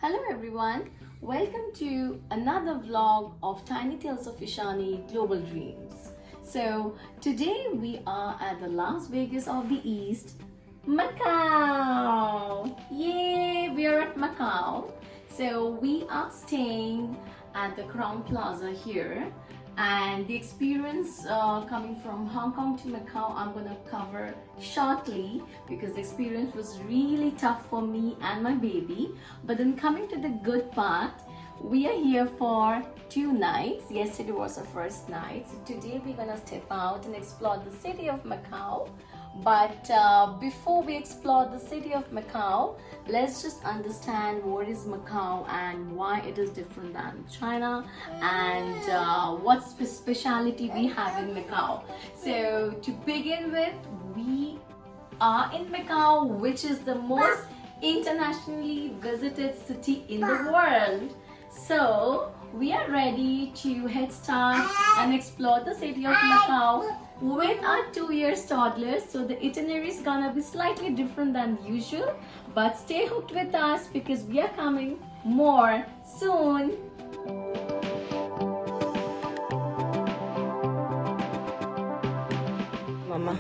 Hello everyone, welcome to another vlog of Tiny Tales of Ishani Global Dreams. So today we are at the Las Vegas of the East, Macau. Yay, we are at Macau. So we are staying at the Crown Plaza here, and the experience coming from Hong Kong to Macau I'm going to cover shortly because the experience was really tough for me and my baby. But then coming to the good part, we are here for 2 nights. Yesterday was our first night, so today we're gonna step out and explore the city of Macau. But before we explore the city of Macau, let's just understand what is Macau and why it is different than China, and what speciality we have in Macau. So to begin with, we are in Macau, which is the most internationally visited city in the world. So we are ready to head start and explore the city of Macau with our 2-year toddler. So the itinerary is gonna be slightly different than usual, but stay hooked with us because we are coming more soon. Mama.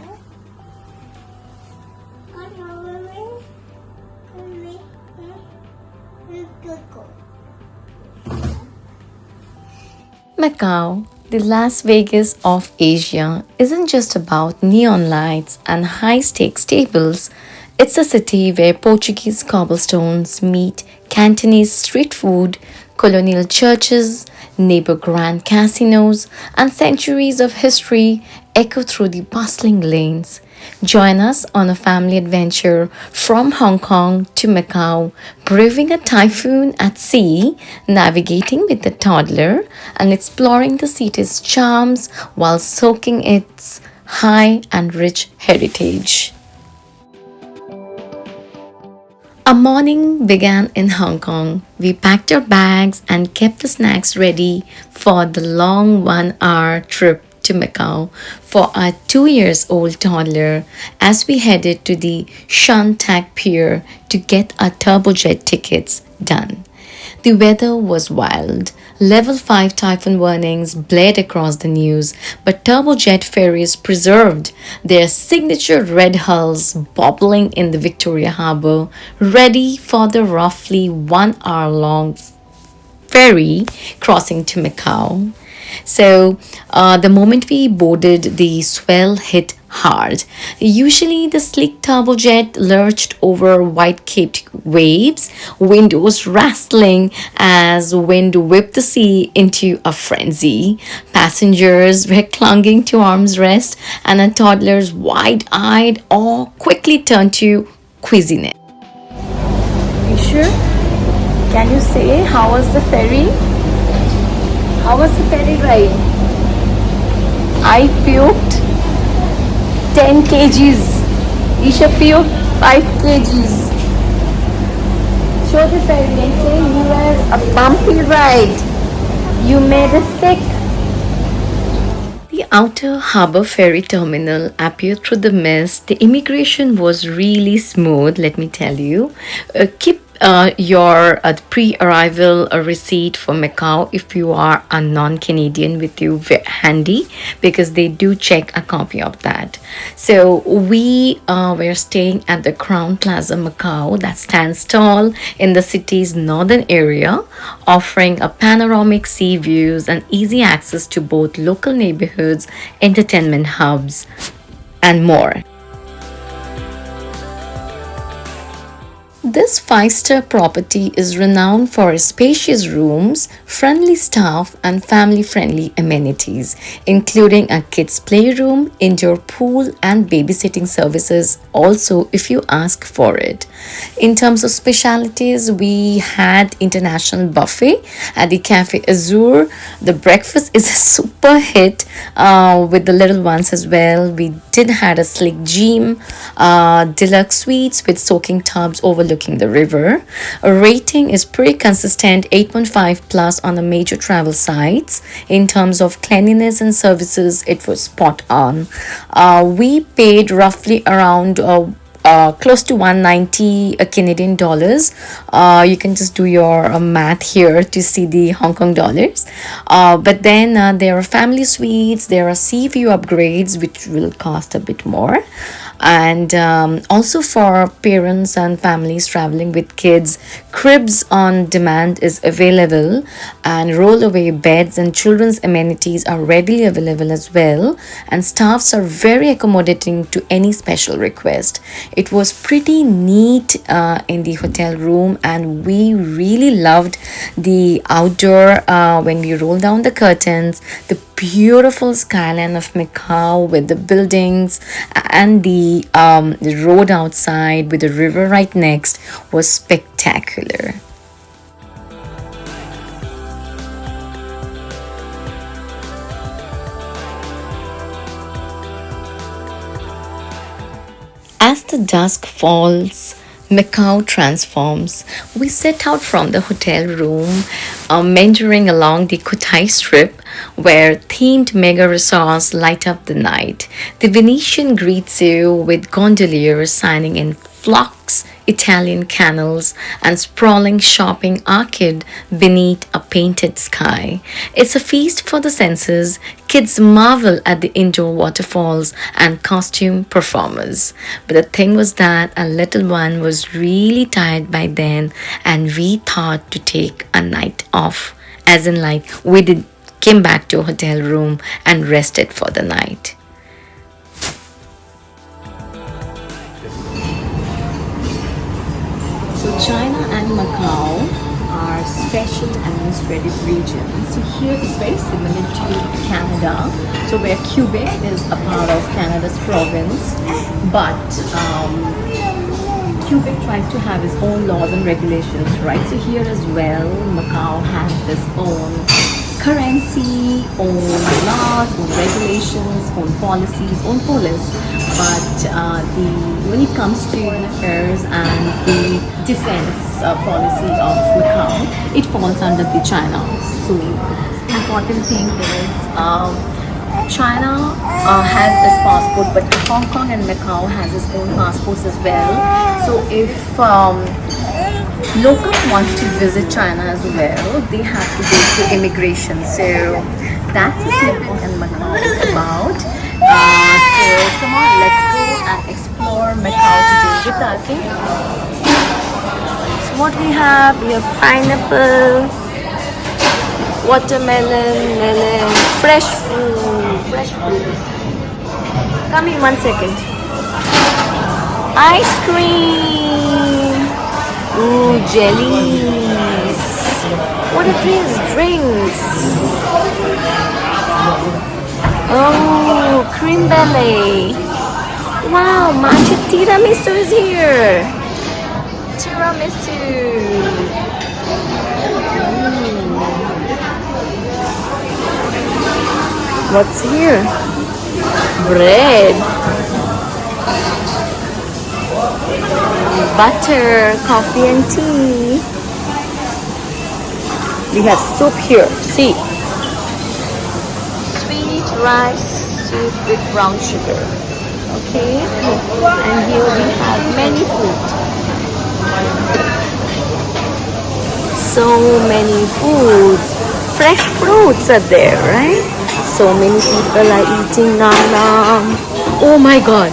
Macau, the Las Vegas of Asia, isn't just about neon lights and high-stakes tables. It's a city where Portuguese cobblestones meet Cantonese street food, colonial churches, neighbor grand casinos, and centuries of history echo through the bustling lanes. Join us on a family adventure from Hong Kong to Macau, braving a typhoon at sea, navigating with the toddler, and exploring the city's charms while soaking its high and rich heritage. Our morning began in Hong Kong. We packed our bags and kept the snacks ready for the long 1-hour trip to Macau for our 2-year-old toddler as we headed to the Shan Tak Pier to get our turbojet tickets done. The weather was wild. Level 5 typhoon warnings blared across the news, but turbojet ferries preserved their signature red hulls bobbling in the Victoria Harbour, ready for the roughly 1-hour-long ferry crossing to Macau. So the moment we boarded, the swell hit hard. Usually the sleek turbojet lurched over white-capped waves, windows rattling as wind whipped the sea into a frenzy. Passengers were clinging to arm's rest, and a toddler's wide-eyed awe quickly turned to quizziness. You sure? Can you say how was the ferry? How was the ferry ride? I puked 10 kgs. Isha puked 5 kgs. Show the ferry and say you were a bumpy ride. You made us sick. The outer harbour ferry terminal appeared through the mist. The immigration was really smooth, let me tell you. Keep your pre-arrival receipt for Macau if you are a non-Canadian with you handy, because they do check a copy of that. So we were staying at the Crown Plaza Macau that stands tall in the city's northern area, offering a panoramic sea views and easy access to both local neighborhoods, entertainment hubs, and more. This 5-star property is renowned for its spacious rooms, friendly staff, and family-friendly amenities, including a kids' playroom, indoor pool, and babysitting services also if you ask for it. In terms of specialities, we had international buffet at the Cafe Azur. The breakfast is a super hit with the little ones as well. We did had a sleek gym, deluxe suites with soaking tubs overlooking the river. A rating is pretty consistent, 8.5 plus on the major travel sites. In terms of cleanliness and services, it was spot on. We paid roughly around close to 190 Canadian dollars. You can just do your math here to see the Hong Kong dollars. But then there are family suites, there are sea view upgrades, which will cost a bit more. And also for parents and families traveling with kids, cribs on demand is available, and rollaway beds and children's amenities are readily available as well, and staffs are very accommodating to any special request. It was pretty neat in the hotel room, and we really loved the outdoor when we rolled down the curtains, the beautiful skyline of Macau with the buildings and the road outside with the river right next was spectacular. As the dusk falls, Macau transforms. We set out from the hotel room, meandering along the Cotai Strip, where themed mega resorts light up the night. The Venetian greets you with gondoliers signing in flocks, Italian canals, and sprawling shopping arcade beneath a painted sky. It's a feast for the senses. Kids marvel at the indoor waterfalls and costume performers. But the thing was that a little one was really tired by then, and we thought to take a night off. As in, like, we did came back to a hotel room and rested for the night. So China and Macau are special administrative regions. So here is very similar to Canada. So where Quebec is a part of Canada's province, but Quebec tries to have its own laws and regulations, right? So here as well, Macau has its own currency, own laws, own regulations, own policies, own police. But when it comes to the affairs and the defense policy of Macau, it falls under the China. So the important thing is China has its passport, but Hong Kong and Macau has its own passports as well. So if locals want to visit China as well, they have to go through immigration. So that's the snippet and Macau is about. So come on, let's go and explore Macau today with us. So what we have pineapple, watermelon, melon, fresh fruit. Come in 1 second. Ice cream. Ooh, jellies. What are these drinks? Oh, cream ballet. Wow, matcha tiramisu is here. Tiramisu. What's here? Bread. Butter, coffee and tea. We have soup here. See. Sweet rice soup with brown sugar. Okay. And here we have many food. So many foods. Fresh fruits are there, right? So many people are eating nam. Oh my god.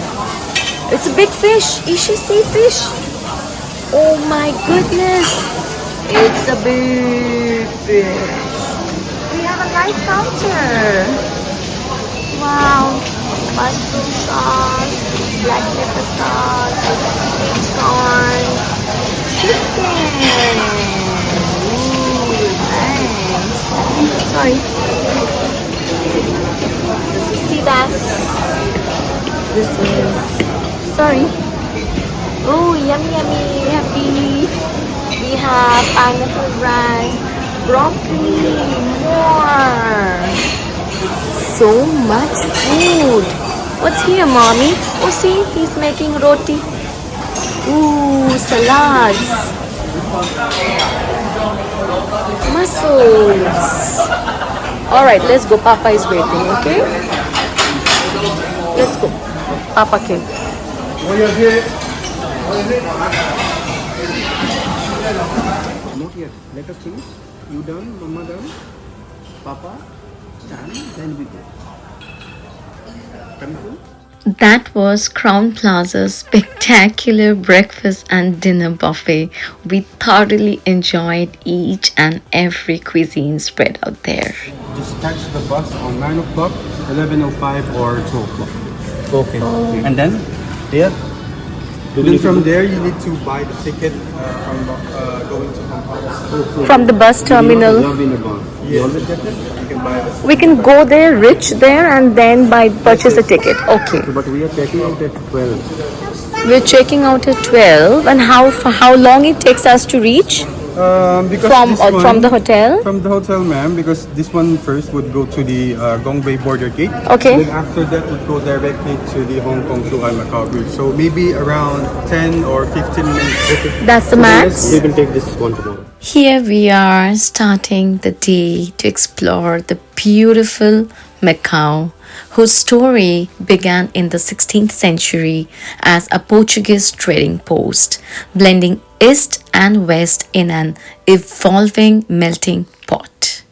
It's a big fish. You should see fish. Oh my goodness. It's a big fish. We have a nice counter. Wow. Mushroom sauce, black pepper sauce, sweet corn, chicken. Ooh, nice. Sorry. This is sea bass. This is, sorry. Oh, yummy, yummy, happy. We have pineapple rice, broccoli, more. So much food. What's here, mommy? Oh, see, he's making roti. Ooh, salads. Mussels. Alright, let's go. Papa is waiting, okay? Let's go. Papa came. Not yet. Let us finish. You done, Mama done, Papa, stand, then we go. Coming soon? That was Crown Plaza's spectacular breakfast and dinner buffet. We thoroughly enjoyed each and every cuisine spread out there. Just catch the bus on 9 o'clock, 11:05 or 2 o'clock. Okay. And then, there? Then from there, you need to buy the ticket from going to Hong Kong. From the bus terminal, You always get it? You can buy it. we can go there, reach there, and then purchase a ticket. Okay. But we are checking out at 12. We're checking out at 12, and how long it takes us to reach Because from this one- from the hotel? From the hotel, ma'am, because this one first would go to the Gongbei border gate. Okay. Then after that would go directly to the Hong Kong to Macau bridge. So maybe around 10 or 15 minutes. Okay. That's the max. We will take this one tomorrow. Here we are starting the day to explore the beautiful Macau, whose story began in the 16th century as a Portuguese trading post, blending East and West in an evolving melting pot.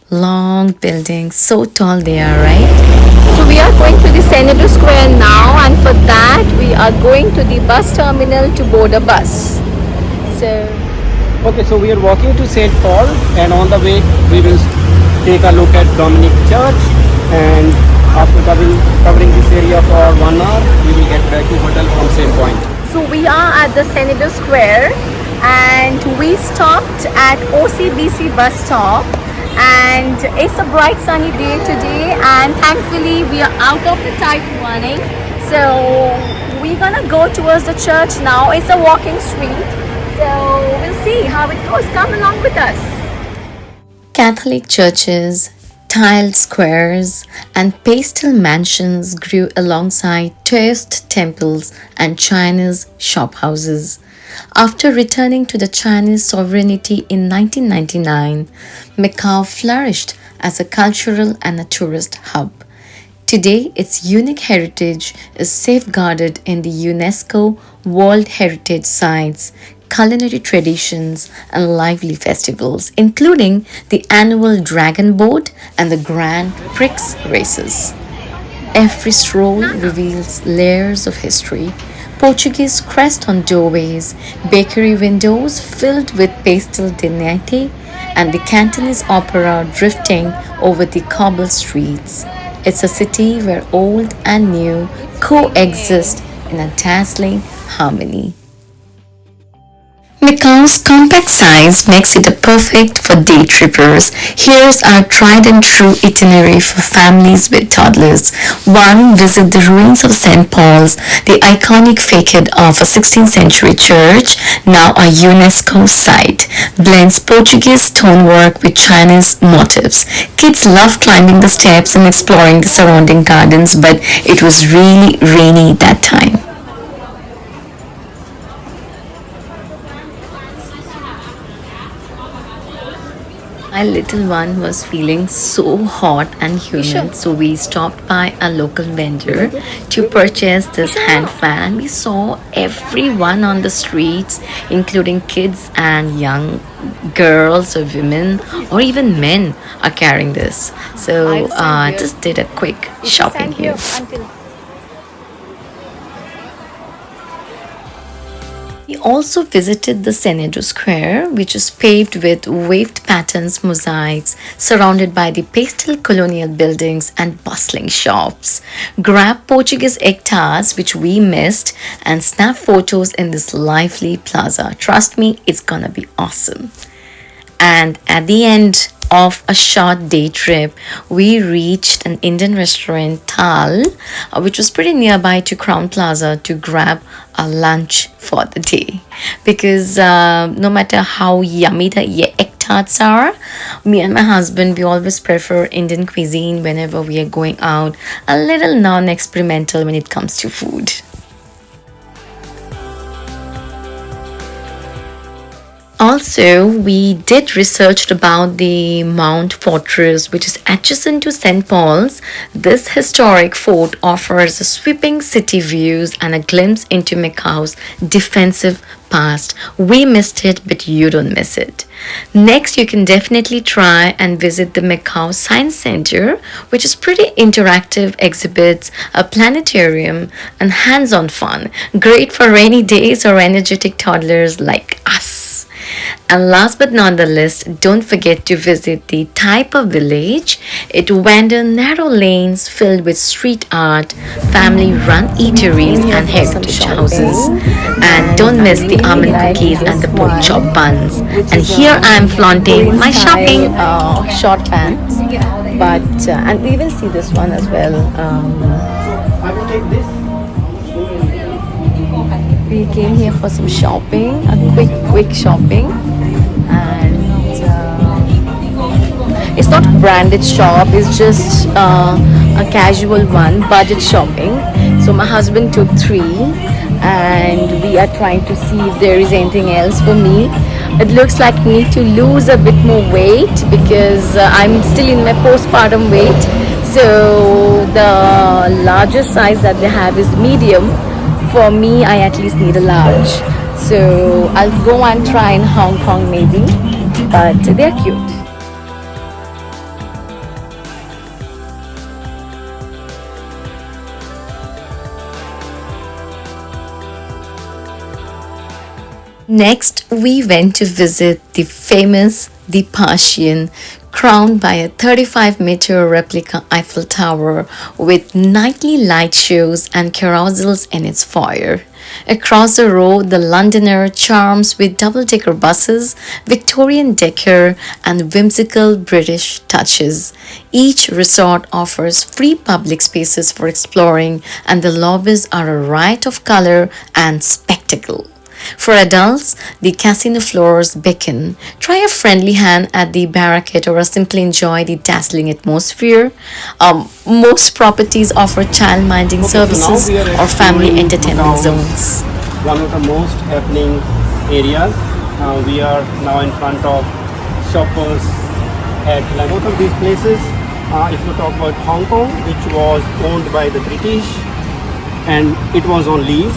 Long buildings, so tall they are, right? So we are going to the Senado Square now, and for that we are going to the bus terminal to board a bus. So Okay, so we are walking to St. Paul, and on the way we will take a look at Dominic Church, and after covering this area for 1 hour, we will get back to hotel from same point. So we are at the Senado Square, and we stopped at OCBC bus stop, and it's a bright sunny day today, and thankfully we are out of the typhoon warning. So we're gonna go towards the church now. It's a walking street, so we'll see how it goes. Come along with us. Catholic churches, tiled squares, and pastel mansions grew alongside tourist temples and China's shophouses. After returning to the Chinese sovereignty in 1999, Macau flourished as a cultural and a tourist hub. Today, its unique heritage is safeguarded in the UNESCO World Heritage Sites, culinary traditions, and lively festivals, including the annual Dragon Boat and the Grand Prix races. Every stroll reveals layers of history. Portuguese crest on doorways, bakery windows filled with pastel de nata, and the Cantonese opera drifting over the cobble streets. It's a city where old and new coexist in a dazzling harmony. Macau's compact size makes it a perfect for day trippers. Here's our tried and true itinerary for families with toddlers. 1. Visit the ruins of St. Paul's, the iconic facade of a 16th century church, now a UNESCO site. Blends Portuguese stonework with Chinese motifs. Kids love climbing the steps and exploring the surrounding gardens, but it was really rainy that time. My little one was feeling so hot and humid, so we stopped by a local vendor to purchase this hand fan. We saw everyone on the streets, including kids and young girls or women or even men, are carrying this. So just did a quick shopping here. We also visited the Senado Square, which is paved with waved patterns mosaics, surrounded by the pastel colonial buildings and bustling shops. Grab Portuguese egg tarts, which we missed, and snap photos in this lively plaza. Trust me, it's gonna be awesome. And at the end of a short day trip, we reached an Indian restaurant, Thal, which was pretty nearby to Crown Plaza, to grab a lunch for the day. Because no matter how yummy the egg tarts are, me and my husband, we always prefer Indian cuisine whenever we are going out, a little non-experimental when it comes to food. Also, we did research about the Mount Fortress, which is adjacent to St. Paul's. This historic fort offers a sweeping city views and a glimpse into Macau's defensive past. We missed it, but you don't miss it. Next, you can definitely try and visit the Macau Science Center, which is pretty interactive exhibits, a planetarium, and hands-on fun. Great for rainy days or energetic toddlers like us. And last but not the least, don't forget to visit the Taipa village. It wanders narrow lanes filled with street art, family-run eateries and heritage houses. And don't miss the almond cookies and the pork chop buns. And here I am flaunting my shopping. Short pants, but and we even see this one as well. I will take this. We came here for some shopping, a quick shopping, and it's not a branded shop, it's just a casual one, budget shopping. So my husband took three, and we are trying to see if there is anything else for me. It looks like I need to lose a bit more weight because I'm still in my postpartum weight. So the largest size that they have is medium. For me, I at least need a large. So I'll go and try in Hong Kong maybe, but they're cute. Next, we went to visit the Parisian, crowned by a 35-meter replica Eiffel Tower with nightly light shows and carousels in its foyer. Across the road, the Londoner charms with double-decker buses, Victorian decor, and whimsical British touches. Each resort offers free public spaces for exploring, and the lobbies are a riot of color and spectacle. For adults, the casino floors beckon. Try a friendly hand at the barricade or simply enjoy the dazzling atmosphere. Most properties offer child minding services or family entertainment zones. One of the most happening areas. We are now in front of shoppers at both of these places. If you talk about Hong Kong, which was owned by the British and it was on lease,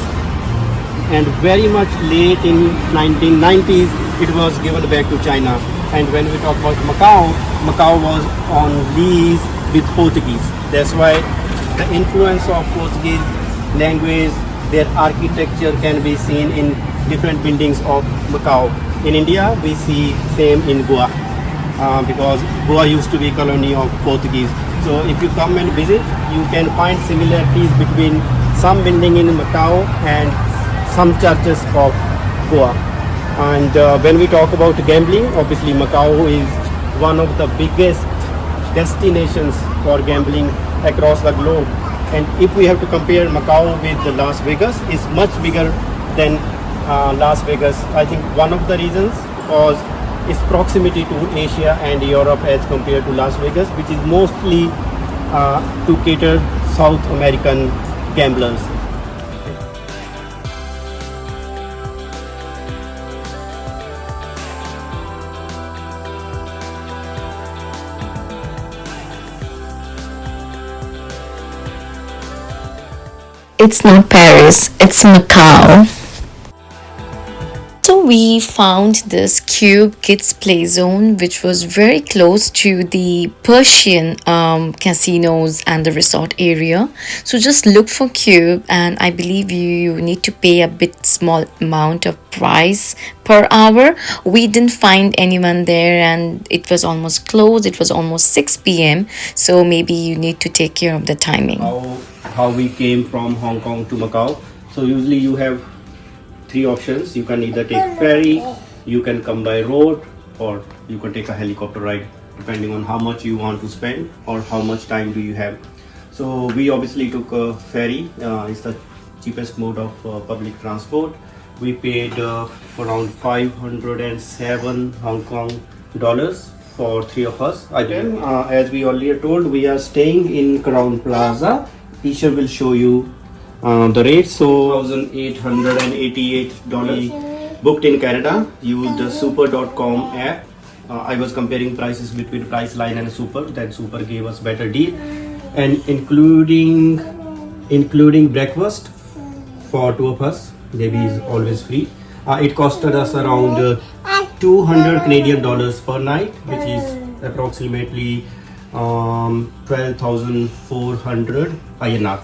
and very much late in 1990s it was given back to China. And when we talk about Macau, Macau was on lease with Portuguese. That's why the influence of Portuguese language, their architecture can be seen in different buildings of Macau. In India, we see same in Goa, because Goa used to be a colony of Portuguese. So if you come and visit, you can find similarities between some building in Macau and some churches of Goa. And when we talk about gambling, obviously Macau is one of the biggest destinations for gambling across the globe. And if we have to compare Macau with Las Vegas, it's much bigger than Las Vegas. I think one of the reasons was its proximity to Asia and Europe as compared to Las Vegas, which is mostly to cater South American gamblers. It's not Paris, it's Macau. So we found this Cube Kids Play Zone, which was very close to the Persian casinos and the resort area. So just look for Cube, and I believe you need to pay a bit small amount of price per hour. We didn't find anyone there, and it was almost closed. It was almost 6 p.m. So maybe you need to take care of the timing. How we came from Hong Kong to Macau. So usually you have three options. You can either take ferry, you can come by road, or you can take a helicopter ride, depending on how much you want to spend or how much time do you have. So we obviously took a ferry. It's the cheapest mode of public transport. We paid around 507 Hong Kong dollars for three of us. Again, as we earlier told, we are staying in Crown Plaza. Teacher will show you the rates. So $1,888 booked in Canada, used the super.com app. I was comparing prices between Priceline and Super. Then Super gave us better deal, and including breakfast for two of us. Baby is always free. It costed us around 200 Canadian dollars per night, which is approximately 12,400 INR.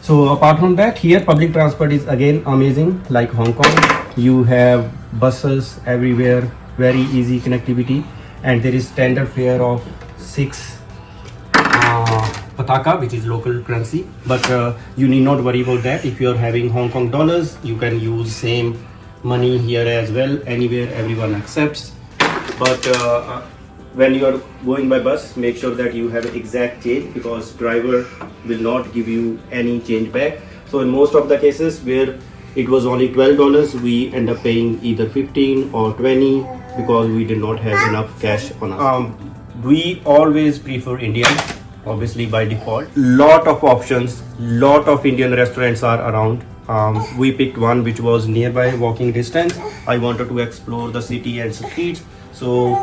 So apart from that, here public transport is again amazing. Like Hong Kong, you have buses everywhere, very easy connectivity, and there is standard fare of 6 pataka, which is local currency. But you need not worry about that. If you are having Hong Kong dollars, you can use same money here as well. Anywhere, everyone accepts. But when you are going by bus, make sure that you have exact change, because driver will not give you any change back. So in most of the cases where it was only $12, we end up paying either 15 or 20 because we did not have enough cash on us. We always prefer Indian, obviously by default. Lot of options, lot of Indian restaurants are around. We picked one which was nearby walking distance. I wanted to explore the city and streets. So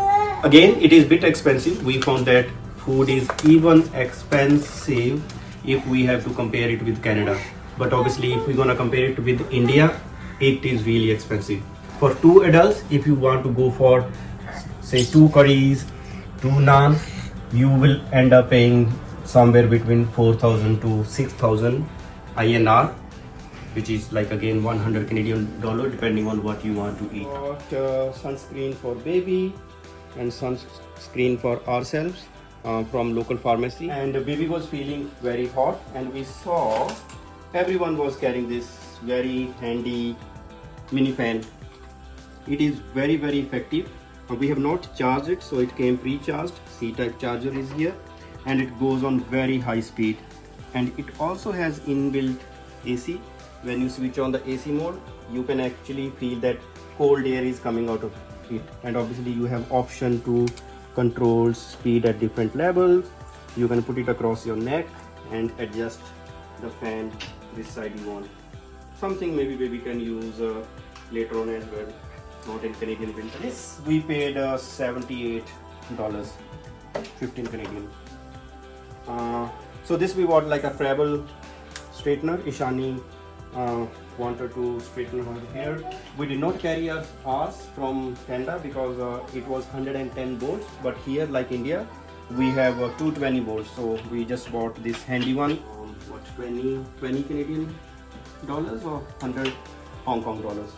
again, it is bit expensive. We found that food is even expensive if we have to compare it with Canada. But obviously, if we're gonna compare it with India, it is really expensive. For two adults, if you want to go for say 2 curries, 2 naan, you will end up paying somewhere between 4,000 to 6,000 INR, which is like again 100 Canadian dollar depending on what you want to eat. Got sunscreen for baby and sunscreen for ourselves from local pharmacy. And the baby was feeling very hot, and we saw everyone was carrying this very handy mini fan. It is very effective. We have not charged it, so it came pre-charged. C-type charger is here, and it goes on very high speed. And it also has inbuilt AC. When you switch on the AC mode, you can actually feel that cold air is coming out of it. And obviously you have option to control speed at different levels. You can put it across your neck and adjust the fan this side you want. Something maybe baby can use later on as well, not in Canadian winter. This we paid $78, 15 Canadian. So this we bought like a travel straightener. Ishani wanted to straighten her hair. We did not carry ours from Canada because it was 110 volts, but here like India we have 220 volts, so we just bought this handy one. What, 20 Canadian dollars or 100 Hong Kong dollars.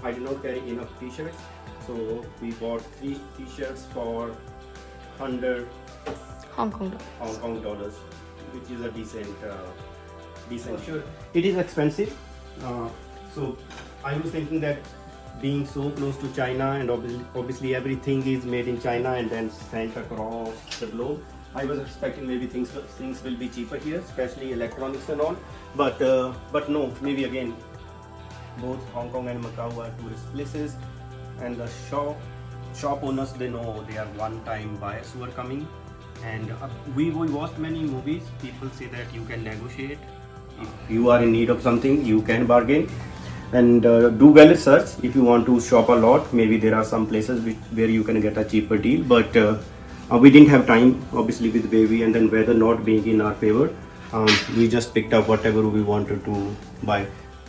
I did not carry enough t-shirts, so we bought 3 t-shirts for 100 Hong Kong dollars, which is a decent. Sure, it is expensive. So I was thinking that being so close to China, and obviously everything is made in China and then sent across the globe, I was expecting maybe things will be cheaper here, especially electronics and all. But no, maybe again, both Hong Kong and Macau are tourist places, and the shop owners, they know they are one-time buyers who are coming. And we watched many movies. People say that you can negotiate. If you are in need of something, you can bargain. And do well research if you want to shop a lot. Maybe there are some places where you can get a cheaper deal, but we didn't have time, obviously, with baby, and then weather not being in our favor. We just picked up whatever we wanted to buy.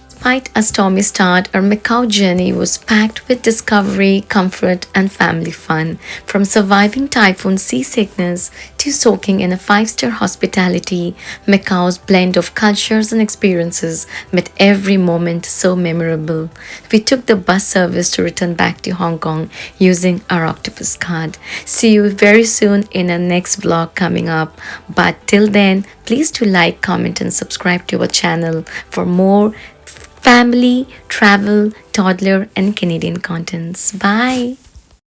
Despite a stormy start, our Macau journey was packed with discovery, comfort, and family fun. From surviving typhoon seasickness to soaking in a 5-star hospitality, Macau's blend of cultures and experiences made every moment so memorable. We took the bus service to return back to Hong Kong using our octopus card. See you very soon in our next vlog coming up. But till then, please do like, comment, and subscribe to our channel for more family, travel, toddler, and Canadian contents. Bye.